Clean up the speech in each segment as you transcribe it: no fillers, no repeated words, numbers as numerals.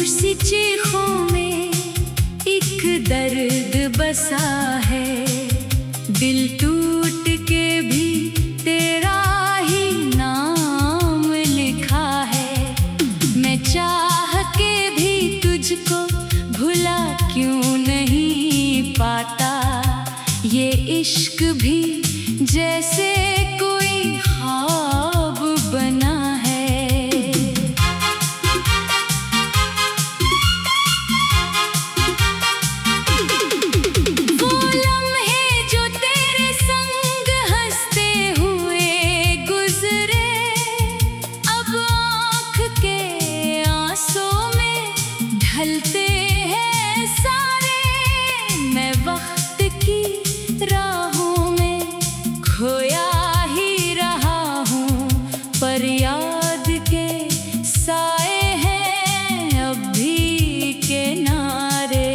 सी चीखों में एक दर्द बसा है। दिल टूट के भी तेरा ही नाम लिखा है। मैं चाह के भी तुझको भुला क्यों नहीं पाता। ये इश्क भी जैसे कोई ख्वाब बना है। वो लम्हे जो तेरे संग हंसते हुए गुजरे, अब आँख के आंसू में ढलते हैं सारे। मैं वक्त की राहों में खोया ही रहा हूँ, पर याद के साए हैं अब भी किनारे।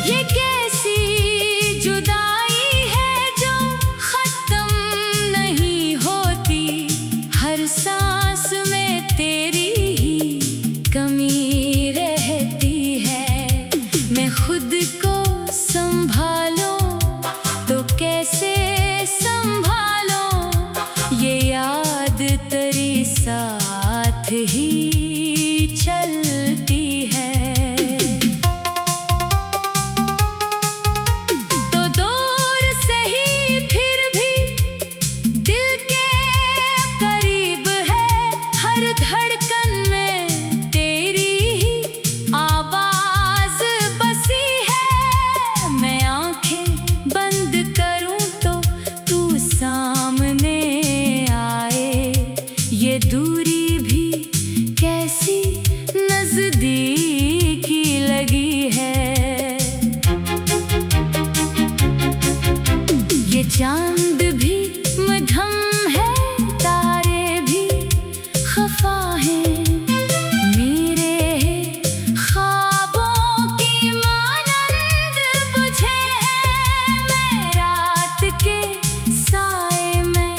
ये कैसी जुदाई है जो खत्म नहीं होती। हर सांस में तेरी ही कमी रहती है। मैं खुद को संभालूं तो कैसे संभालूं। ये याद तेरी साथ ही चलती है। तो दूर से ही फिर भी दिल के करीब है। हर धड़कन में तेरी ही आवाज बसी है। मैं आंखें बंद करूं तो तू सामने आए। ये दूरी भी कैसी नजदीकी लगी है। ये चांद भी मध्यम है, तारे भी खफा हैं। मेरे ख्वाबों की मानंद बुझे हैं। मैं रात के साए में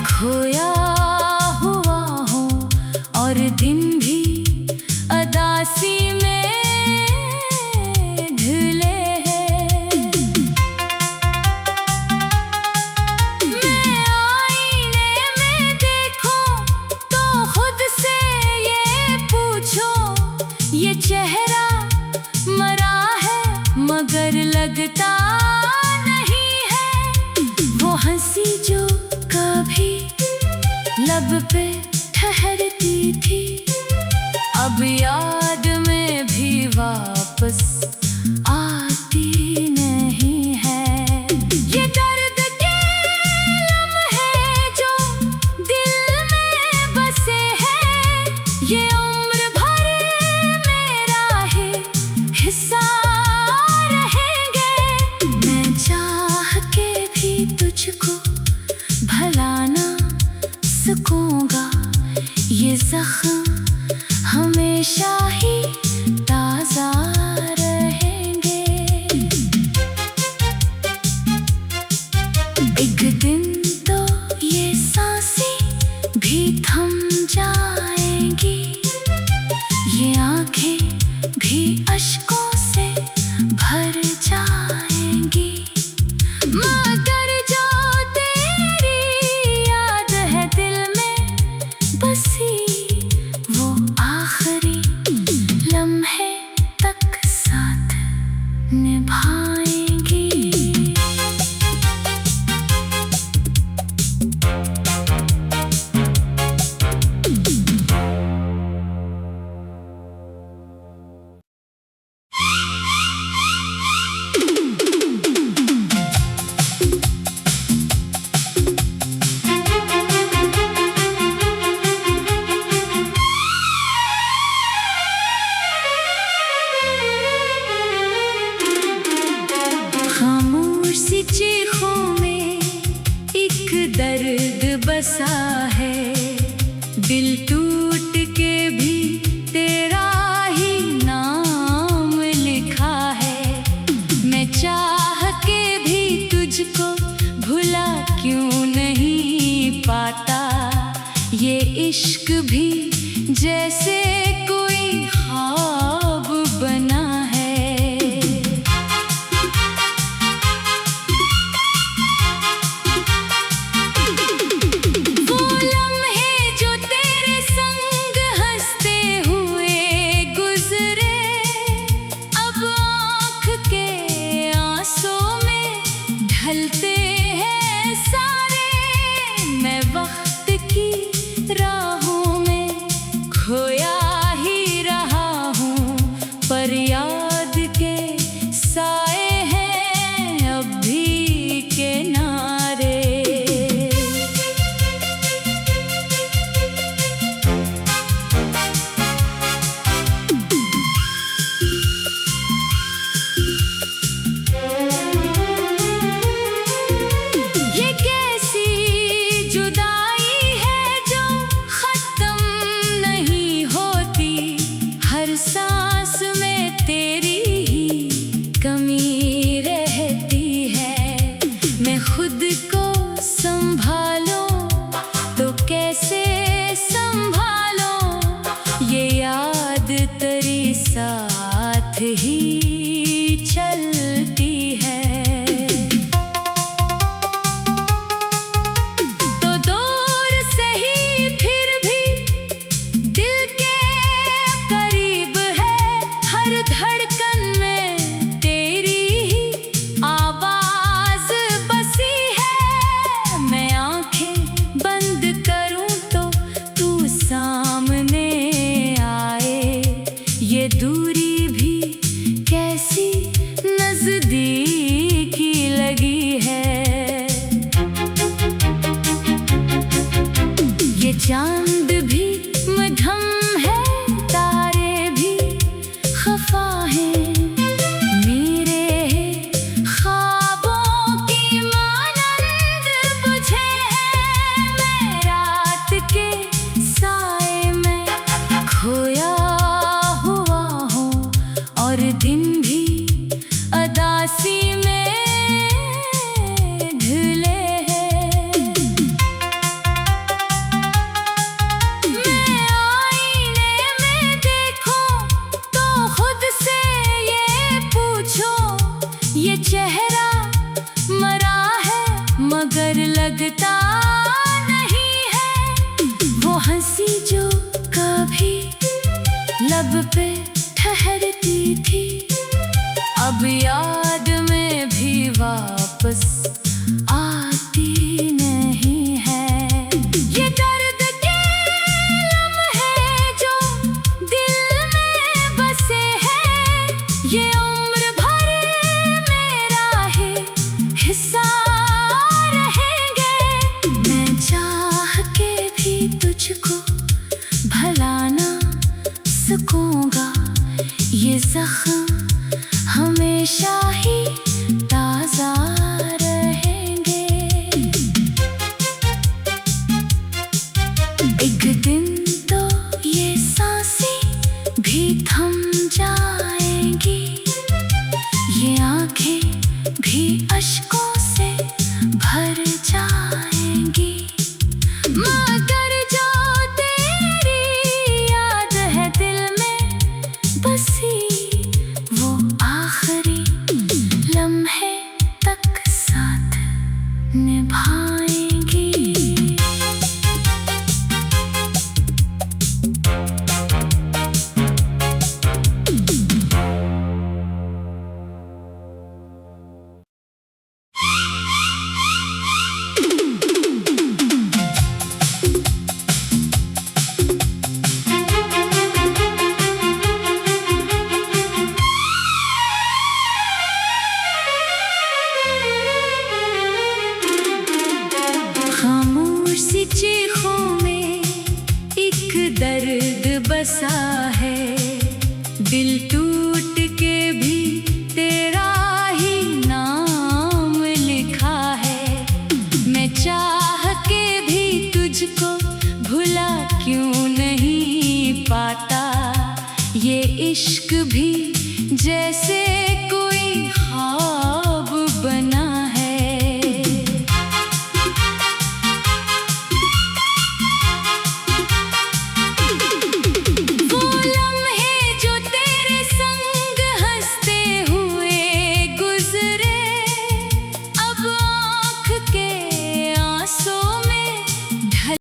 खोया हुआ हूँ, और दिन भी अदासी में ढले हैं। मैं आईने में देखूं तो खुद से ये पूछूं। ये चेहरा मरा है मगर लगता नहीं है। वो हंसी जो कभी लब पे ठहरती थी, अब याद में भी वापस आती नहीं है। ये दर्द के लम्हे जो दिल में बसे हैं, ये उम्र भर मेरा ही हिस्सा रहेंगे। मैं चाह के भी तुझको भला ना सकूंगा। ये जख्म हमेशा ही ताजा रहेंगे। एक दिन तो ये सांसें भी थम जाएंगी। ये आंखें भी अश्कों से भर जाएंगी। मगर जो तेरी याद है दिल में बसी, वो आखिरी लम्हे तक साथ निभाएंगी। खामोश सी चीखों में एक दर्द बसा है। दिल टूट के भी तेरा ही नाम इश्क भी जैसे कोई ख्वाब बना है। वो लम्हे जो तेरे संग हंसते हुए गुजरे, अब आँख के आंसुओं में ढलते हैं सारे। मैं वक्त की राहों में खोया ही रहा हूँ, पर याद के साए हैं अब भी किनारे। ये कैसी जुदाई है जो खत्म नहीं होती, हर सांस में तेरी ही कमी रहती है। मैं खुद को संभालूं तो कैसे संभालूं, ये याद तेरी साथ ही चलती है। तो दूर से ही फिर भी दिल के करीब है, हर धड़कन में तेरी ही आवाज बसी है। मैं आंखें बंद करूं तो तू सामने आए, ये दूरी भी कैसी नजदीकी लगी है। ये चांद भी मध्यम है, तारे भी खफा हैं, मेरे ख्वाबों की मानंद बुझे हैं। मैं रात के साए में खोया हुआ हूँ, और दिन भी अदासी में ढले हैं। मैं आईने में देखूं तो खुद से ये पूछूं, ये चेहरा मरा है मगर लगता नहीं है। वो हंसी जो कभी लब पे ठहरती थी, अब याद में भी वापस आती नहीं है। ये दर्द के लम्हे जो दिल में बसे हैं, ये उम्र भर मेरा ही हिस्सा रहेंगे। मैं चाह के भी तुझको भला ना सकूंगा, ये जख्म हमेशा ही ताजा रहेंगे। एक दिन तो ये सांसें भी थम जाएंगी, ये आंखें भी अश्कों से भर जाएंगी, मगर जो तेरी याद है दिल में बसी, वो आखिरी लम्हे तक साथ निभाएंगी। चीखों में एक दर्द बसा है, दिल टूट के भी तेरा ही नाम लिखा है। मैं चाह के भी तुझको भुला क्यों नहीं पाता, ये इश्क भी जैसे